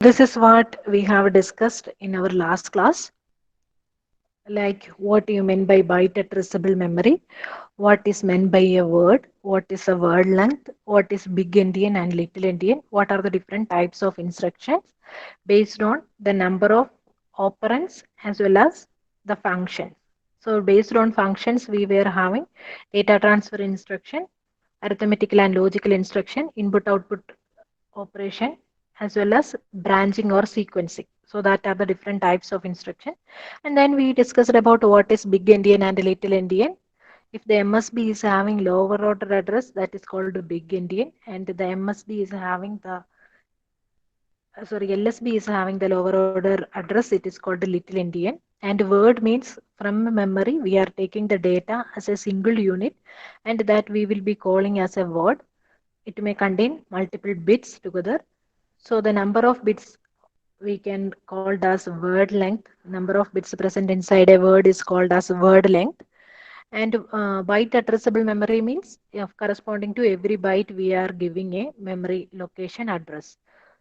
This is what we have discussed in our last class, like what you mean by byte addressable memory, what is meant by a word, what is a word length, what is big endian and little endian, what are the different types of instructions based on the number of operands as well as the function. So based on functions, we were having data transfer instruction, arithmetical and logical instruction, input output operation, as well as branching or sequencing. So that are the different types of instruction. And then we discussed about what is big endian and little endian. If the MSB is having lower order address, that is called big endian, and the MSB is having the LSB is having the lower order address, it is called little endian. And word means from memory we are taking the data as a single unit, and that we will be calling as a word. It may contain multiple bits together. So the number of bits we can call as word length. Number of bits present inside a word is called as word length. And byte addressable memory means corresponding to every byte we are giving a memory location address.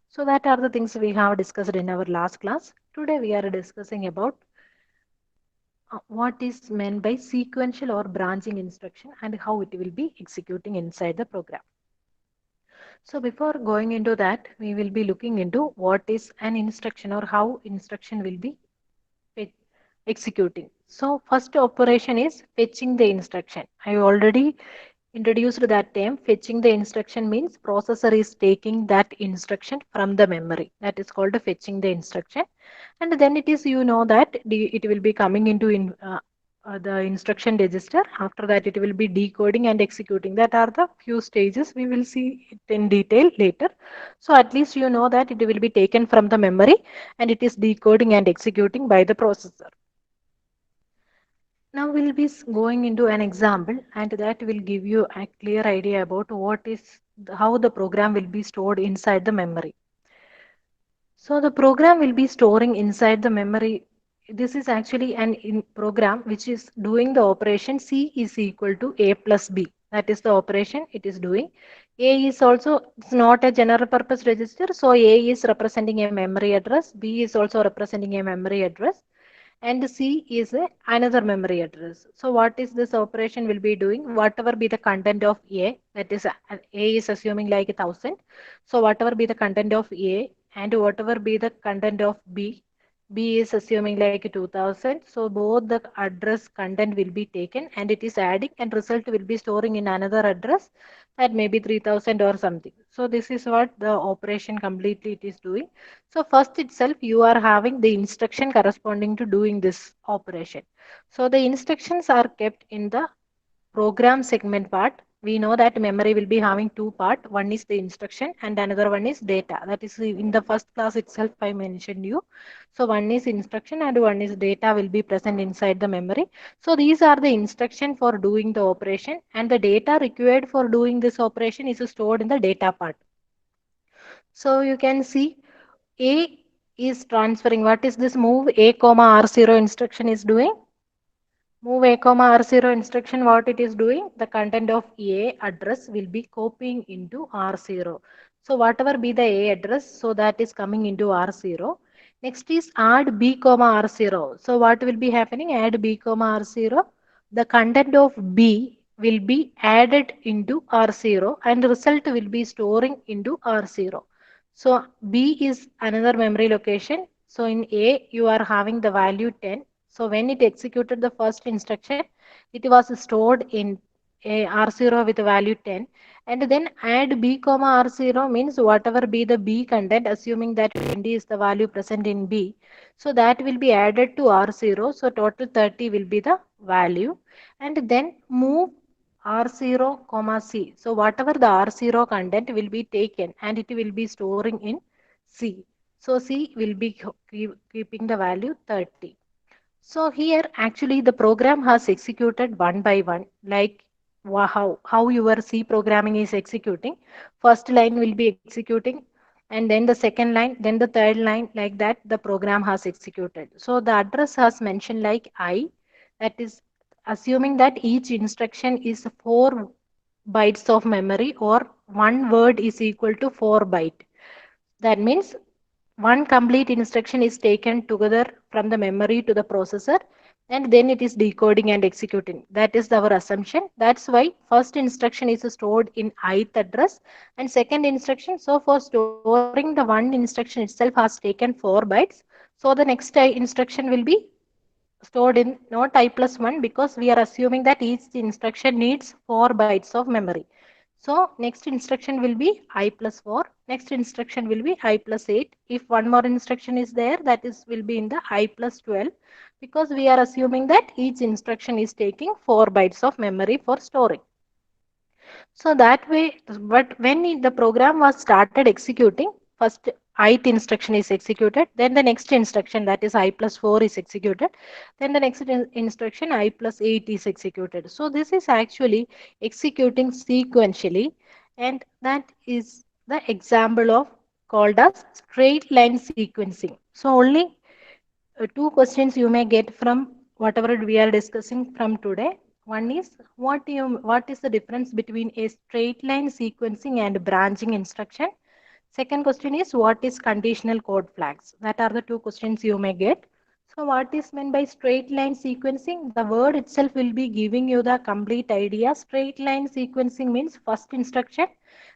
So that are the things we have discussed in our last class. Today we are discussing about what is meant by sequential or branching instruction and how it will be executing inside the program. So before going into that, we will be looking into what is an instruction or how instruction will be executing. So first operation is fetching the instruction. I already introduced that term. Fetching the instruction means processor is taking that instruction from the memory. That is called fetching the instruction. And then it is, you know, that it will be coming into the instruction register. After that it will be decoding and executing. That are the few stages. We will see it in detail later. So at least you know that it will be taken from the memory and it is decoding and executing by the processor. Now we'll be going into an example, and that will give you a clear idea about how the program will be stored inside the memory. So the program will be storing inside the memory. This is actually an program which is doing the operation C is equal to A plus B. That is the operation it is doing. A is also, it's not a general purpose register. So A is representing a memory address. B is also representing a memory address, and C is another memory address. So what is this operation will be doing? Whatever be the content of A, that is A is assuming like 1,000. So whatever be the content of A and whatever be the content of B, B is assuming like 2,000. So both the address content will be taken and it is adding, and result will be storing in another address that may be 3,000 or something. So this is what the operation completely it is doing. So first itself you are having the instruction corresponding to doing this operation. So the instructions are kept in the program segment part. We know that memory will be having two part. One is the instruction and another one is data. That is in the first class itself I mentioned you. So one is instruction and one is data will be present inside the memory. So these are the instruction for doing the operation, and the data required for doing this operation is stored in the data part. So you can see A is transferring. What is this move A comma R0 instruction is doing? Move A comma R0 instruction, what it is doing? The content of A address will be copying into R0. So whatever be the A address, so that is coming into R0. Next is add B comma R0. So what will be happening? Add B comma R0. The content of B will be added into R0 and the result will be storing into R0. So B is another memory location. So in A, you are having the value 10. So when it executed the first instruction, it was stored in a R0 with value 10. And then add B comma R0 means whatever be the B content, assuming that 20 is the value present in B. So that will be added to R0. So total 30 will be the value. And then move R0 comma C. So whatever the R0 content will be taken and it will be storing in C. So C will be keeping the value 30. So here actually the program has executed one by one, like how your C programming is executing. First line will be executing, and then the second line, then the third line, like that the program has executed. So the address has mentioned like I, that is assuming that each instruction is 4 bytes of memory, or one word is equal to 4 byte. That means one complete instruction is taken together from the memory to the processor, and then it is decoding and executing. That is our assumption. That's why first instruction is stored in ith address and second instruction. So for storing the one instruction itself has taken 4 bytes. So the next instruction will be stored in not I plus 1, because we are assuming that each instruction needs 4 bytes of memory. So next instruction will be I plus 4. Next instruction will be I plus 8. If one more instruction is there, that is will be in the I plus 12, because we are assuming that each instruction is taking 4 bytes of memory for storing. So that way, but when the program was started executing, first ith instruction is executed, then the next instruction, that is I plus 4, is executed, then the next instruction I plus 8 is executed. So this is actually executing sequentially, and that is the example of called as straight line sequencing. So only two questions you may get from whatever we are discussing from today. One is what is the difference between a straight line sequencing and branching instruction. Second question is what is conditional code flags. That are the two questions you may get. So what is meant by straight line sequencing? The word itself will be giving you the complete idea. Straight line sequencing means first instruction,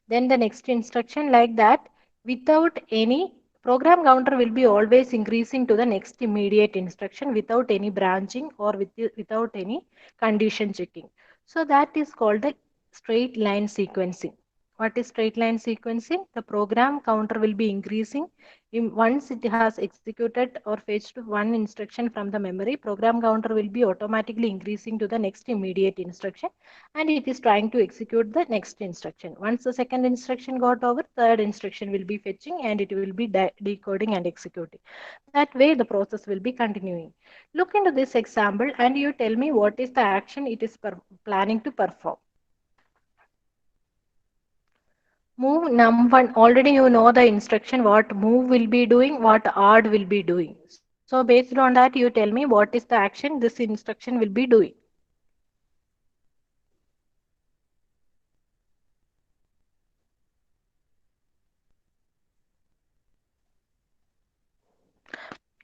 then the next instruction, like that, without any program counter will be always increasing to the next immediate instruction without any branching or without any condition checking. So that is called the straight line sequencing. What is straight line sequencing? The program counter will be increasing. Once it has executed or fetched one instruction from the memory, program counter will be automatically increasing to the next immediate instruction, and it is trying to execute the next instruction. Once the second instruction got over, third instruction will be fetching and it will be decoding and executing. That way the process will be continuing. Look into this example and you tell me what is the action it is planning to perform. Move num1, already you know the instruction what move will be doing, what add will be doing. So based on that you tell me what is the action this instruction will be doing.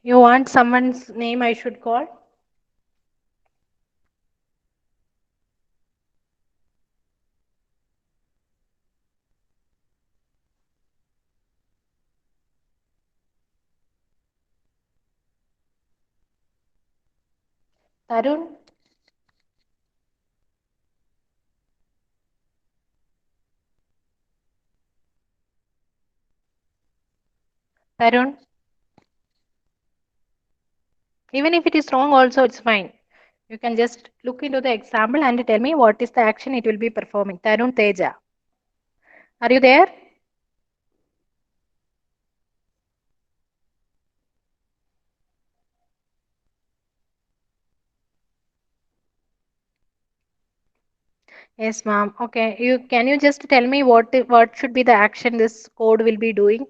You want someone's name I should call? Tarun? Tarun? Even if it is wrong also it's fine. You can just look into the example and tell me what is the action it will be performing. Tarun Teja. Are you there? Yes, ma'am. Okay. You just tell me what should be the action this code will be doing?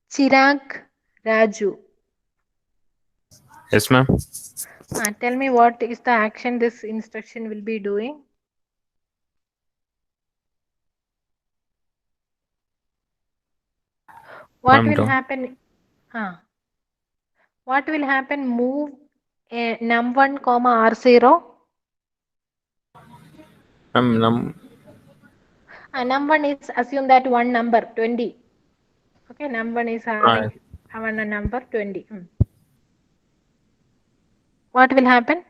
Chirag Raju. Yes, ma'am. Tell me what is the action this instruction will be doing? What Ma'am, will don't. happen? Uh, what will happen? Move num1 comma r0. Ma'am, Num1 is assume that one number 20. Okay, num1 is right. having one a number 20. What will happen?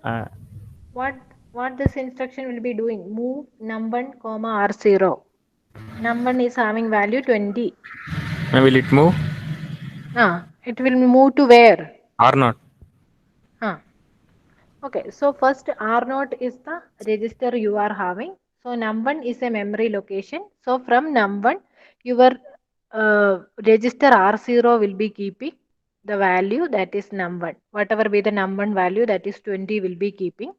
Uh, What what this instruction will be doing? Move num1 comma r0. Num1 is having value 20. ma'am, will it move It will move to where? or not? Ah, okay, so first R0 is the register you are having. So num1 is a memory location. So from num1, your register R0 will be keeping. the value that is num1. Whatever be the num1 value, that is 20, will be keeping.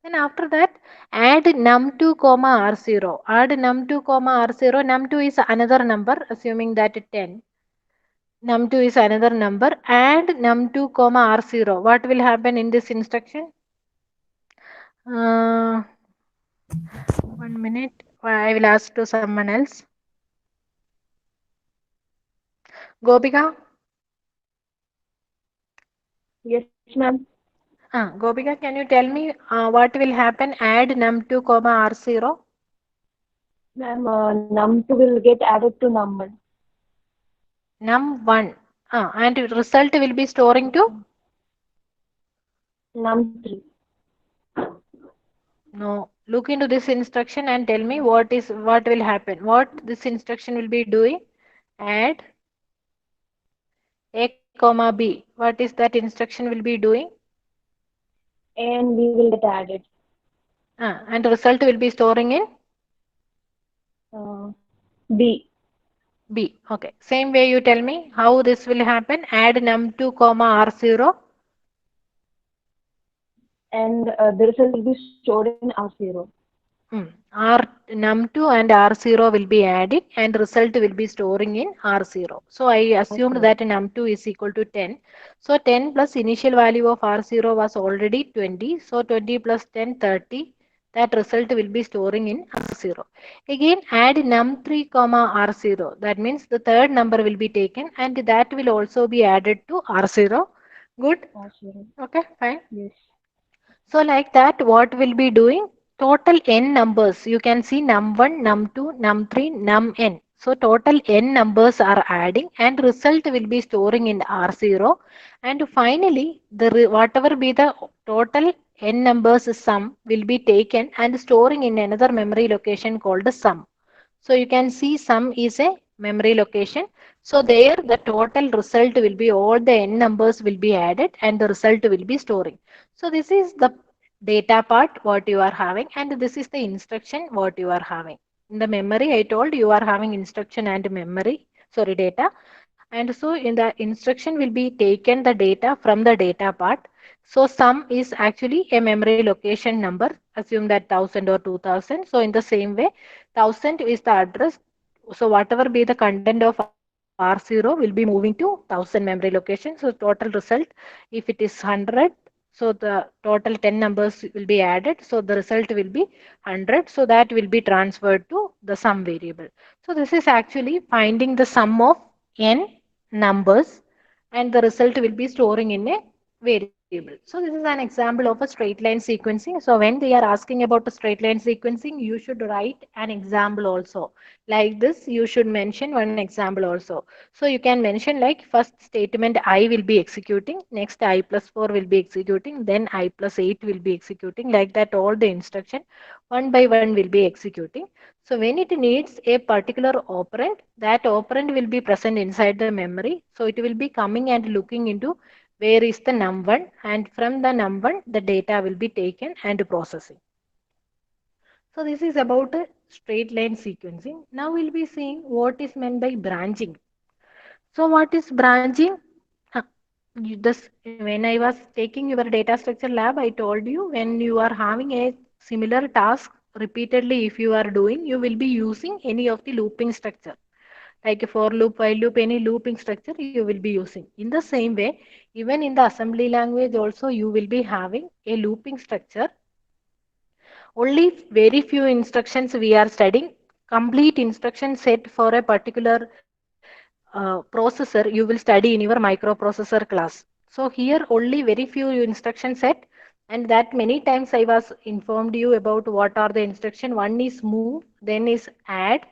Then after that, add num2 comma r0. Add num2 comma r0. Num2 is another number, assuming that 10. Num2 is another number. Add num2 comma r0. What will happen in this instruction? Uh, 1 minute. I will ask to someone else. Gopika? Yes, ma'am. Gopika, can you tell me what will happen? Add num2 comma r0. Ma'am, num2 will get added to num1. Num1. And result will be storing Yes, to? ma'am. Num3. No. Look into this instruction and tell me what will happen. What this instruction will be doing? Add a comma b. What is that instruction will be doing? And we will get added. And result will be storing in B. b. Okay. Same way you tell me how this will happen. Add num2 comma r0. And the result will be stored in R0. R num2 and r0 will be adding and result will be storing in r0. So I assumed R0. that num2 is equal to 10. So 10 plus initial value of r0 was already 20. So 20 plus 10, 30. That result will be storing in r0. Again add num3 comma r0. That means the third number will be taken and that will also be added to r0. Good. R0. Okay, fine. Yes. So like that, what will be doing? Total n numbers. You can see num1, num2, num3, num So total n numbers are adding and result will be storing in R0. And finally, whatever be the total n numbers sum will be taken and storing in another memory location called sum. So you can see sum is a memory location. So there the total result will be all the n numbers will be added and the result will be storing. So this is the data part what you are having and this is the instruction what you are having. In the memory I told you are having instruction and memory, sorry, data. And so in the instruction will be taken the data from the data part. So sum is actually a memory location number. Assume that 1000 or 2000. So in the same way, 1000 is the address. So whatever be the content of R0 will be moving to 1000 memory location. So total result, if it is 100, so the total 10 numbers will be added. So the result will be 100. So that will be transferred to the sum variable. So this is actually finding the sum of n numbers and the result will be storing in a variable. So this is an example of a straight line sequencing. So when they are asking about a straight line sequencing, you should write an example also. Like this, you should mention one example also. So you can mention like first statement I will be executing, next I plus 4 will be executing, then I plus 8 will be executing. Like that all the instruction one by one will be executing. So when it needs a particular operand, that operand will be present inside the memory. So it will be coming and looking into where is the num1 and from the num1 the data will be taken and processing. So this is about a straight line sequencing. Now we'll be seeing what is meant by branching. So what is branching? Uh, when I was taking your data structure lab, I told you when you are having a similar task repeatedly, if you are doing, you will be using any of the looping structure like a for loop, while loop, any looping structure you will be using. In the same way, even in the assembly language also you will be having a looping structure. Only very few instructions we are studying. Complete instruction set for a particular processor you will study in your microprocessor class. So here only very few instruction set and that many times I was informed you about what are the instruction. One is move, then is add.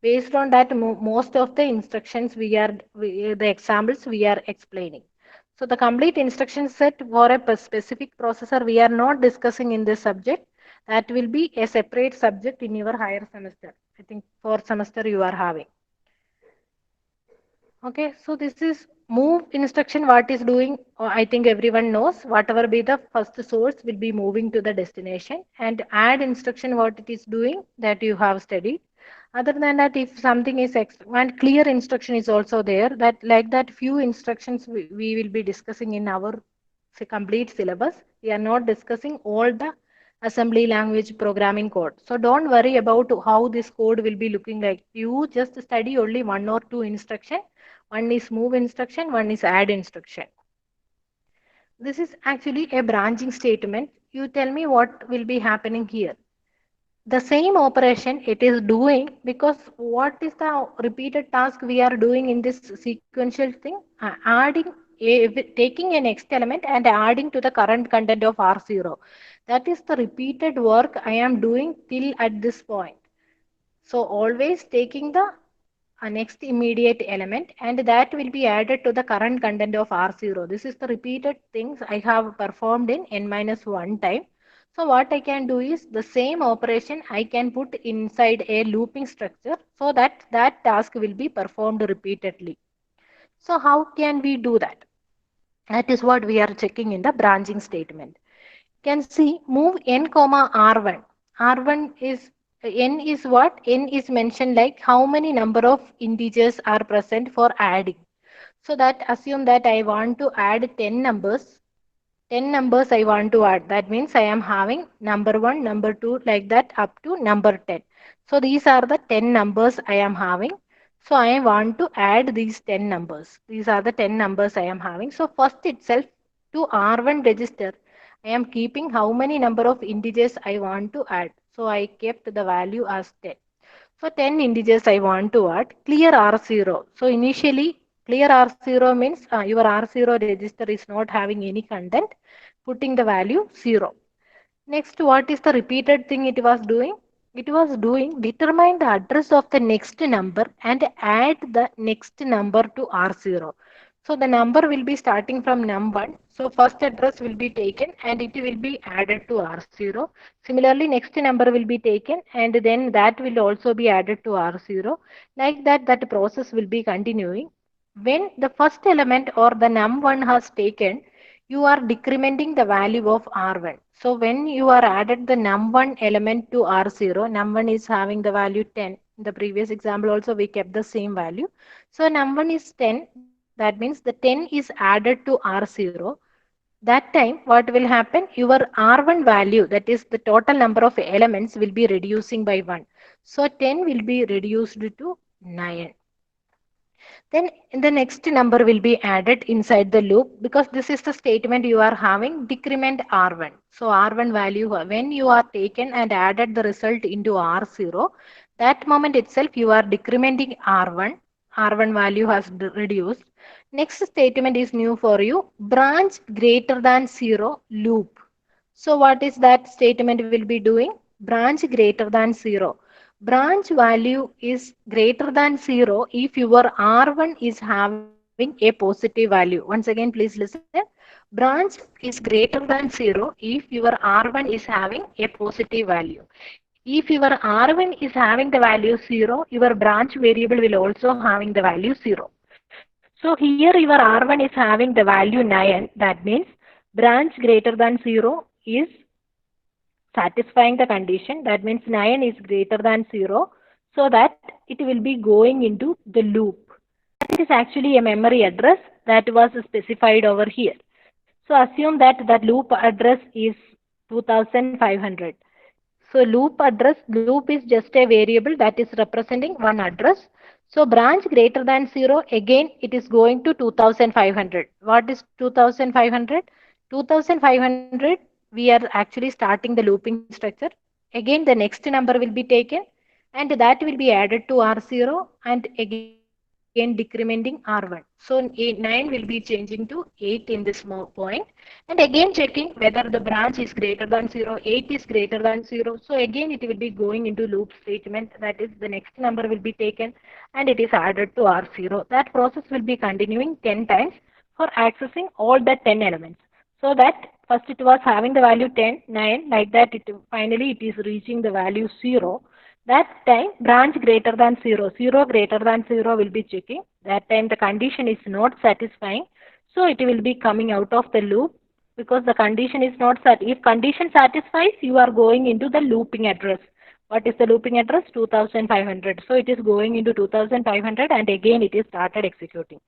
Based on that, most of the instructions the examples we are explaining. So the complete instruction set for a specific processor we are not discussing in this subject. That will be a separate subject in your higher semester. I think fourth semester you are having. Okay, so this is move instruction. What is doing? I think everyone knows. Whatever be the first source will be moving to the destination. And add instruction, what it is doing that you have studied. Other than that, if something is and clear instruction is also there, that like that few instructions we will be discussing in our complete syllabus. We are not discussing all the assembly language programming code. So don't worry about how this code will be looking like. You just study only one or two instruction. One is move instruction, one is add instruction. This is actually a branching statement. You tell me what will be happening here. The same operation it is doing, because what is the repeated task we are doing in this sequential thing? Adding taking a next element and adding to the current content of R0. That is the repeated work I am doing till at this point. So always taking the next immediate element, and that will be added to the current content of R0. This is the repeated things I have performed in n minus 1 time. So what I can do is the same operation I can put inside a looping structure so that that task will be performed repeatedly. So how can we do that? That is what we are checking in the branching statement. Can see move n comma r1. R1 is n is what? N is mentioned like how many number of integers are present for adding. So that assume that I want to add 10 numbers. 10 numbers I want to add. That means I am having number 1, number 2 like that up to number 10. So these are the 10 numbers I am having. So I want to add these 10 numbers. These are the 10 numbers I am having. So first itself to R1 register, I am keeping how many number of integers I want to add. So I kept the value as 10. So 10 integers I want to add. Clear R0. So initially clear R0 means your R0 register is not having any content. Putting the value 0. Next, what is the repeated thing it was doing? It was doing determine the address of the next number and add the next number to R0. So the number will be starting from num1. So first address will be taken and it will be added to R0. Similarly, next number will be taken and then that will also be added to R0. Like that, that process will be continuing. When the first element or the num1 has taken, you are decrementing the value of R1. So when you are added the num1 element to R0, num1 is having the value 10. In the previous example also we kept the same value. So num1 is 10. That means the 10 is added to R0. That time what will happen? Your R1 value, that is the total number of elements, will be reducing by 1. So 10 will be reduced to 9. Then the next number will be added inside the loop, because this is the statement you are having decrement R1. So R1 value, when you are taken and added the result into R0, that moment itself you are decrementing R1. R1 value has reduced. Next statement is new for you, branch greater than 0 loop. So what is that statement will be doing? Branch greater than 0. Branch value is greater than 0 if your R1 is having a positive value. Once again, please listen. Branch is greater than 0 if your R1 is having a positive value. If your R1 is having the value 0, your branch variable will also having the value 0. So here your R1 is having the value 9. That means branch greater than 0 is satisfying the condition. That means 9 is greater than 0. So that it will be going into the loop. That is actually a memory address that was specified over here. So assume that that loop address is 2500. So loop is just a variable that is representing one address. So branch greater than 0, again it is going to 2500. What is 2500? 2500, we are actually starting the looping structure. Again the next number will be taken and that will be added to R0 and again decrementing R1. So 9 will be changing to 8 in this point, and again checking whether the branch is greater than 0, 8 is greater than 0. So again it will be going into loop statement, that is the next number will be taken and it is added to R0. That process will be continuing 10 times for accessing all the 10 elements. So that first it was having the value 10, 9, like that it finally it is reaching the value 0. That time branch greater than 0, 0 greater than 0 will be checking. That time the condition is not satisfying. So it will be coming out of the loop, because the condition is not set. If condition satisfies, you are going into the looping address. What is the looping address? 2500. So it is going into 2500 and again it is started executing.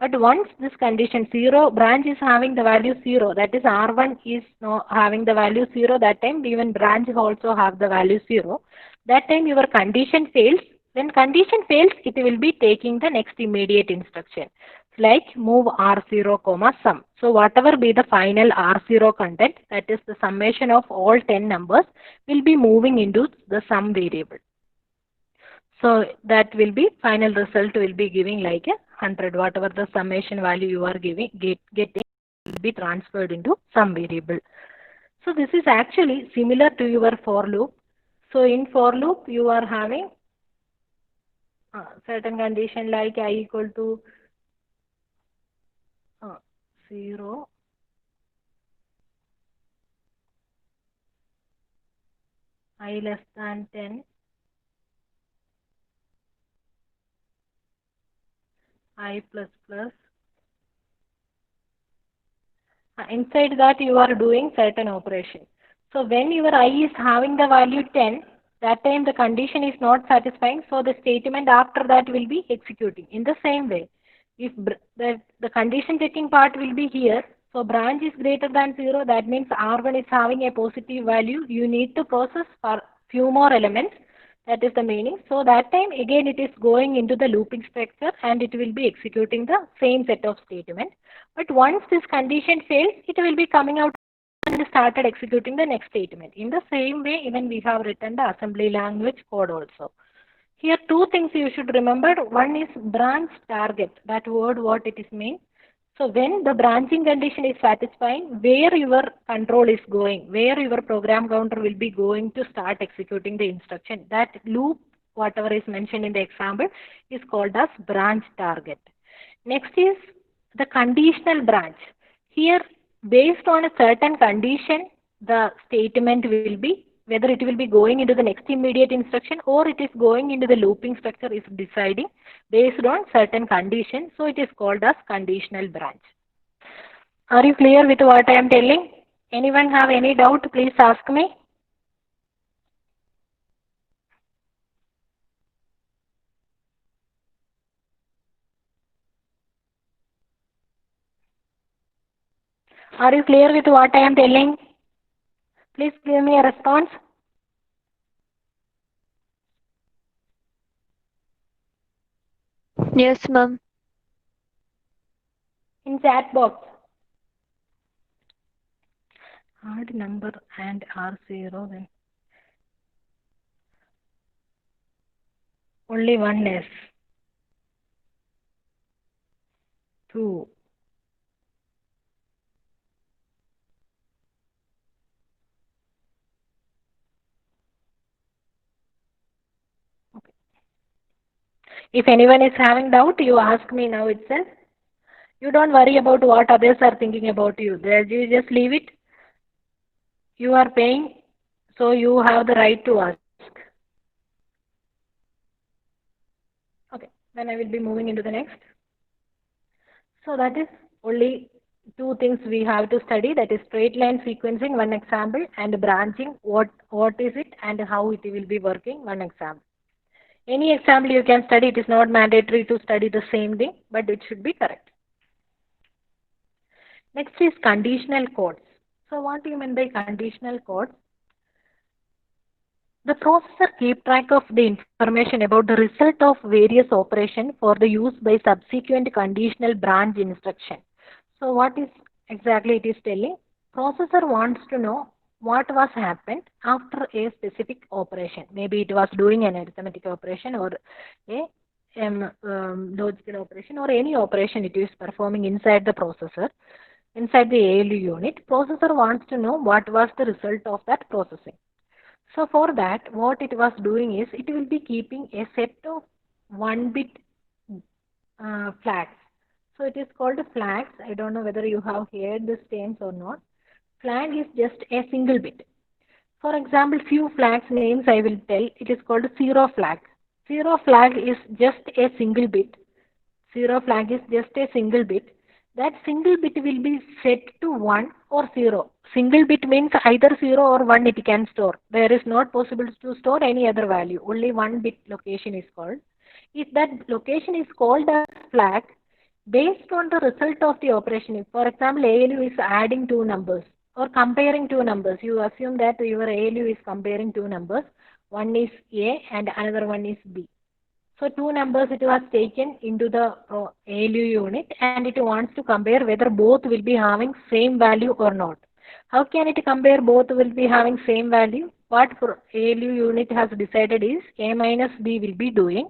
But once this condition 0, branch is having the value 0, that is R1 is no, having the value 0, that time even branch also have the value 0. That time your condition fails. When condition fails, it will be taking the next immediate instruction like move R0 comma sum. So whatever be the final R0 content, that is the summation of all 10 numbers, will be moving into the sum variable. So that will be final result will be giving like a 100. Whatever the summation value you are getting will be transferred into sum variable. So this is actually similar to your for loop. So in for loop you are having certain condition like I equal to 0, I less than 10, I plus plus. Inside that you are doing certain operation. So when your I is having the value 10, that time the condition is not satisfying, so the statement after that will be executing. In the same way, if the condition checking part will be here, so branch is greater than 0, that means R1 is having a positive value. You need to process for few more elements. That is the meaning. So that time again it is going into the looping structure and it will be executing the same set of statement. But once this condition fails, it will be coming out and started executing the next statement. In the same way, even we have written the assembly language code also. Here two things you should remember. One is branch target. That word what it is mean. So when the branching condition is satisfying, where your control is going, where your program counter will be going to start executing the instruction. That loop, whatever is mentioned in the example, is called as branch target. Next is the conditional branch. Here, based on a certain condition, the statement will be whether it will be going into the next immediate instruction or it is going into the looping structure is deciding based on certain condition. So it is called as conditional branch. Are you clear with what I am telling? Anyone have any doubt? Please ask me. Are you clear with what I am telling? Please give me a response. Yes, ma'am. In chat box. Odd number and R0 then. Only one S. 2. Okay. If anyone is having doubt, you ask me now itself. You don't worry about what others are thinking about you. You just leave it. You are paying, so you have the right to ask. Okay, then I will be moving into the next. So that is only two things we have to study. That is straight line sequencing, one example, and branching, what is it and how it will be working, one example. Any example you can study. It is not mandatory to study the same thing, but it should be correct. Next is conditional codes. So what do you mean by conditional codes? The processor keeps track of the information about the result of various operations for the use by subsequent conditional branch instruction. So what is exactly it is telling? Processor wants to know what was happened after a specific operation. Maybe it was doing an arithmetic operation or a logical operation or any operation it is performing inside the processor, inside the ALU unit. Processor wants to know what was the result of that processing. So for that, what it was doing is it will be keeping a set of 1-bit flags. So it is called flags. I don't know whether you have heard these terms or not. Flag is just a single bit. For example, few flags names I will tell. It is called 0 flag. 0 flag is just a single bit. 0 flag is just a single bit. that single bit will be set to 1 or 0. Single bit means either 0 or 1 it can store. There is not possible to store any other value. Only one bit location is called. If that location is called as flag, based on the result of the operation, if for example ALU is adding two numbers or comparing two numbers, you assume that your ALU is comparing two numbers. One is A and another one is B. So two numbers it was taken into the ALU unit and it wants to compare whether both will be having same value or not. How can it compare both will be having same value? What ALU unit has decided is A minus B will be doing.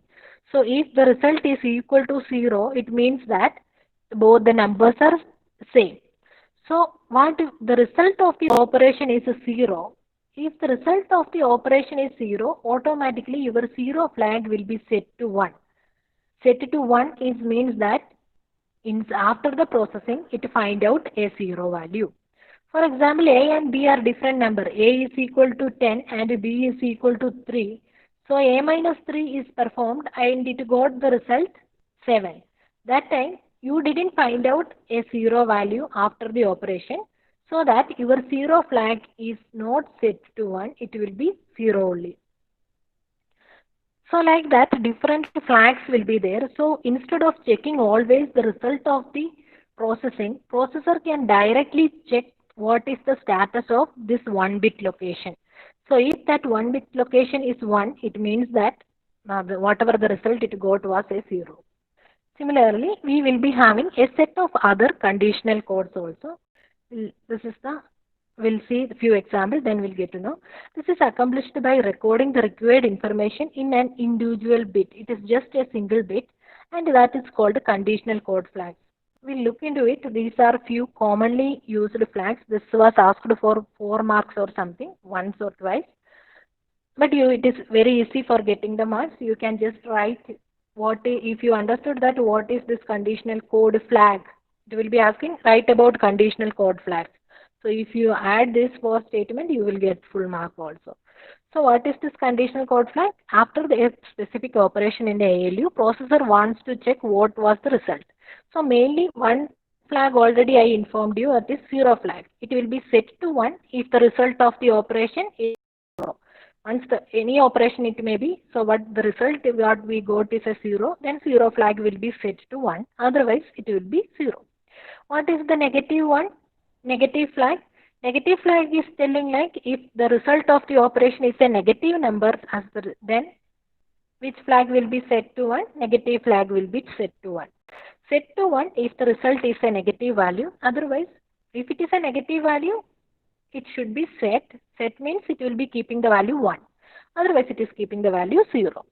So if the result is equal to 0, it means that both the numbers are same. So what if the result of the operation is 0? If the result of the operation is 0, automatically your 0 flag will be set to 1. Set to 1 is means that after the processing, it find out a 0 value. For example, A and B are different number. A is equal to 10 and B is equal to 3. So A minus 3 is performed and it got the result 7. That time you didn't find out a 0 value after the operation. So that your 0 flag is not set to 1, it will be 0 only. So like that, different flags will be there. So instead of checking always the result of the processing, processor can directly check what is the status of this 1 bit location. So if that 1 bit location is 1, it means that whatever the result it got was a 0. Similarly, we will be having a set of other conditional codes also. This is the, we'll see a few examples, then we'll get to know. This is accomplished by recording the required information in an individual bit. It is just a single bit and that is called conditional code flags. We'll look into it. These are few commonly used flags. This was asked for 4 marks or something, once or twice. But it is very easy for getting the marks. You can just write if you understood that what is this conditional code flag. It will be asking, write about conditional code flags. So if you add this for statement, you will get full mark also. So what is this conditional code flag? After the specific operation in the ALU, processor wants to check what was the result. So mainly one flag already I informed you, that is 0 flag. It will be set to 1 if the result of the operation is 0. Once any operation it may be, so what the result what we got is a 0, then 0 flag will be set to 1. Otherwise, it will be 0. What is the negative one? Negative flag. Negative flag is telling like if the result of the operation is a negative number, then which flag will be set to 1? Negative flag will be set to 1. Set to 1 if the result is a negative value. Otherwise, if it is a negative value, it should be set. Set means it will be keeping the value 1. Otherwise, it is keeping the value 0.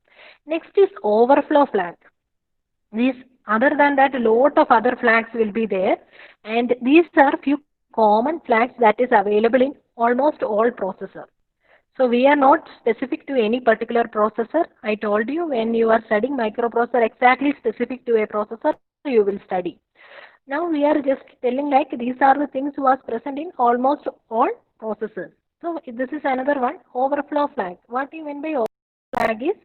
Next is overflow flag. These, other than that, a lot of other flags will be there. And these are few common flags that is available in almost all processors. So we are not specific to any particular processor. I told you when you are studying microprocessor exactly specific to a processor, you will study. Now we are just telling like these are the things was present in almost all processors. So this is another one, overflow flag. What you mean by overflow flag is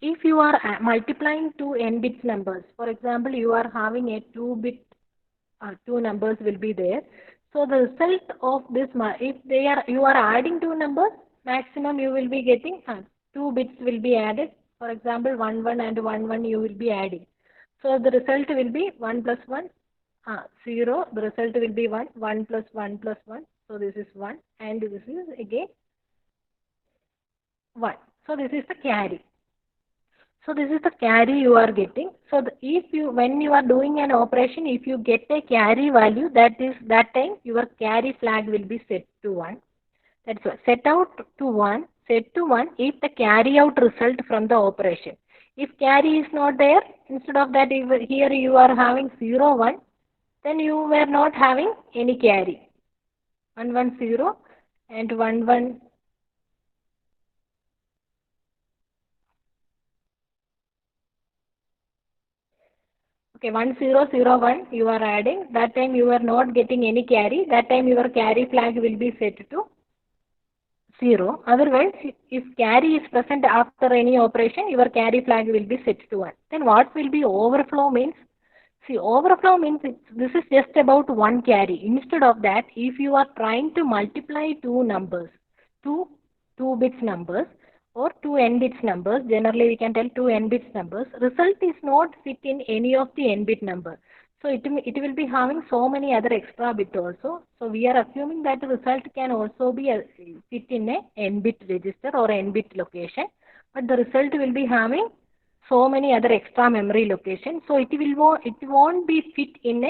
if you are multiplying two n bits numbers. For example, you are having a 2-bit, two numbers will be there. So the result of this, if you are adding two numbers, maximum you will be getting 2 bits will be added. For example, 1 1 and 1 1 you will be adding. So the result will be 1 plus 1, 0. The result will be 1, 1 plus 1 plus 1. So this is 1 and this is again 1. So this is the carry. So this is the carry you are getting. So when you are doing an operation, if you get a carry value, that time your carry flag will be set to 1. That's why set to 1 if the carry out result from the operation. If carry is not there, instead of that, if here you are having 0 1, then you were not having any carry. 1 1 0 and 1 1. Okay, 1 0 0 1 you are adding. That time you are not getting any carry. That time your carry flag will be set to 0. Otherwise, if carry is present after any operation, your carry flag will be set to 1. Then what will be overflow means? See, overflow means this is just about one carry. Instead of that, if you are trying to multiply two numbers, two 2 bits numbers or two n bits numbers, generally we can tell two n bits numbers, result is not fit in any of the n bit number. So it will be having so many other extra bit also. So we are assuming that the result can also be fit in a n bit register or n bit location, but the result will be having so many other extra memory locations. So it won't be fit in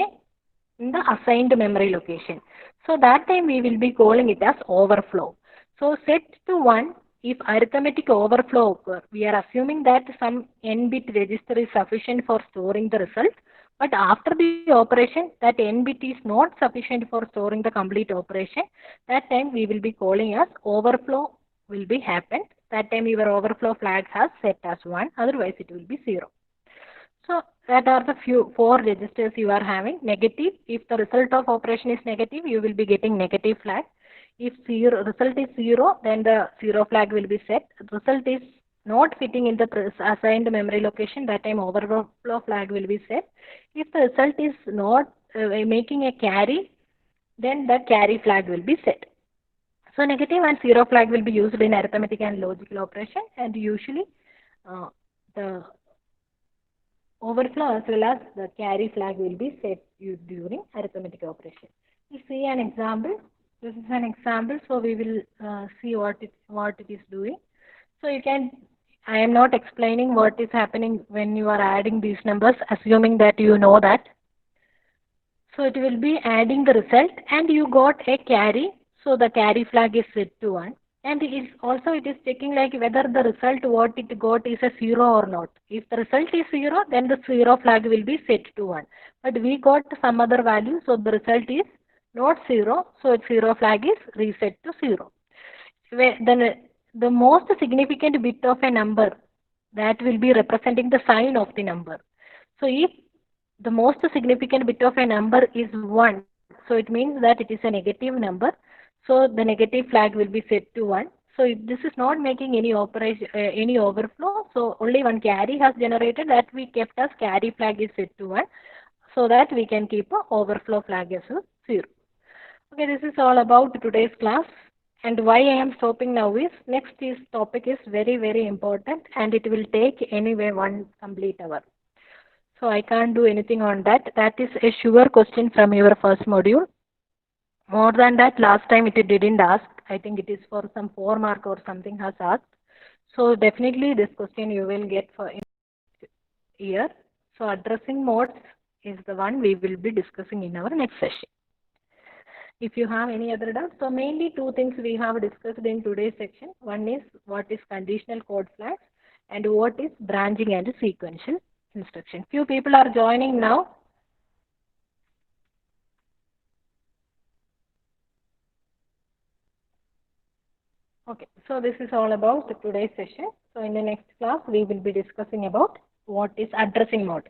the assigned memory location. So that time we will be calling it as overflow. So set to 1 if arithmetic overflow occur. We are assuming that some n bit register is sufficient for storing the result. But after the operation, that n bit is not sufficient for storing the complete operation. That time we will be calling as overflow will be happened. That time your overflow flag has set as 1, otherwise it will be 0. So that are the four registers you are having. Negative, if the result of operation is negative, you will be getting negative flag. If result is 0, then the 0 flag will be set. Result is not fitting in the assigned memory location, that time overflow flag will be set. If the result is not making a carry, then the carry flag will be set. So negative and 0 flag will be used in arithmetic and logical operation, and usually the overflow as well as the carry flag will be set during arithmetic operation. We see an example. This is an example, so we will see what it is doing. So you can, I am not explaining what is happening when you are adding these numbers, assuming that you know that. So it will be adding the result, and you got a carry, so the carry flag is set to 1. And it is checking like whether the result what it got is a 0 or not. If the result is 0, then the 0 flag will be set to 1. But we got some other value, so the result is not 0, so 0 flag is reset to 0. Then the most significant bit of a number, that will be representing the sign of the number. So if the most significant bit of a number is 1, so it means that it is a negative number. So the negative flag will be set to 1. So if this is not making any operation, any overflow, so only one carry has generated, that we kept as carry flag is set to 1, so that we can keep a overflow flag as 0. Okay, this is all about today's class. And why I am stopping now is next topic is very, very important, and it will take anyway one complete hour. So I can't do anything on that. That is a sure question from your first module. More than that, last time it didn't ask. I think it is for some 4 mark or something has asked. So definitely this question you will get for year. So addressing modes is the one we will be discussing in our next session. If you have any other doubts, so mainly 2 things we have discussed in today's section. One is what is conditional code flags and what is branching and sequential instruction. Few people are joining now. Okay, so this is all about today's session. So in the next class, we will be discussing about what is addressing mode.